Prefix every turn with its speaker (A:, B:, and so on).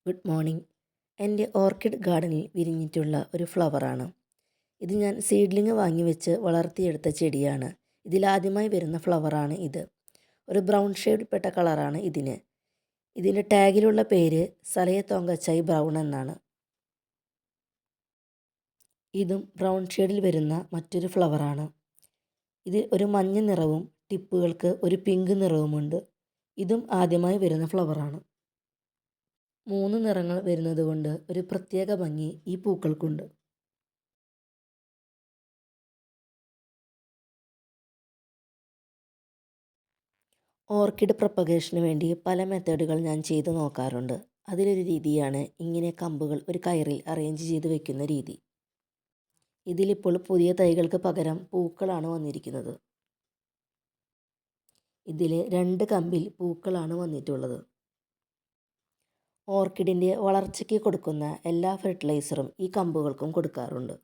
A: Good morning. എൻ്റെ orchid ഗാർഡനിൽ വിരിഞ്ഞിട്ടുള്ള ഒരു ഫ്ലവറാണ് ഇത്. ഞാൻ സീഡ്ലിങ് വാങ്ങി വെച്ച് വളർത്തിയെടുത്ത ചെടിയാണ്. ഇതിലാദ്യമായി വരുന്ന ഫ്ലവറാണ് ഇത്. ഒരു ബ്രൗൺ ഷെയ്ഡ്പ്പെട്ട കളറാണ് ഇതിന്. ഇതിൻ്റെ ടാഗിലുള്ള പേര് സലയത്തോങ്കച്ചായി ബ്രൗൺ എന്നാണ്. ഇതും ബ്രൗൺ ഷെയ്ഡിൽ വരുന്ന മറ്റൊരു ഫ്ലവറാണ്. ഇത് ഒരു മഞ്ഞ നിറവും ടിപ്പുകൾക്ക് ഒരു പിങ്ക് നിറവുമുണ്ട്. ഇതും ആദ്യമായി വരുന്ന ഫ്ലവറാണ്. 3 നിറങ്ങൾ വരുന്നതുകൊണ്ട് ഒരു പ്രത്യേക ഭംഗി ഈ പൂക്കൾക്കുണ്ട്. ഓർക്കിഡ് പ്രൊപ്പഗേഷന് വേണ്ടി പല മെത്തേഡുകൾ ഞാൻ ചെയ്തു നോക്കാറുണ്ട്. അതിലൊരു രീതിയാണ് ഇങ്ങനെ കമ്പുകൾ ഒരു കയറിൽ അറേഞ്ച് ചെയ്ത് വെക്കുന്ന രീതി. ഇതിലിപ്പോൾ പുതിയ തൈകൾക്ക് പകരം പൂക്കളാണ് വന്നിരിക്കുന്നത്. ഇതിൽ 2 കമ്പിൽ പൂക്കളാണ് വന്നിട്ടുള്ളത്. ഓർക്കിഡിൻ്റെ വളർച്ചയ്ക്ക് കൊടുക്കുന്ന എല്ലാ ഫെർട്ടിലൈസറും ഈ കമ്പുകൾക്കും കൊടുക്കാറുണ്ട്.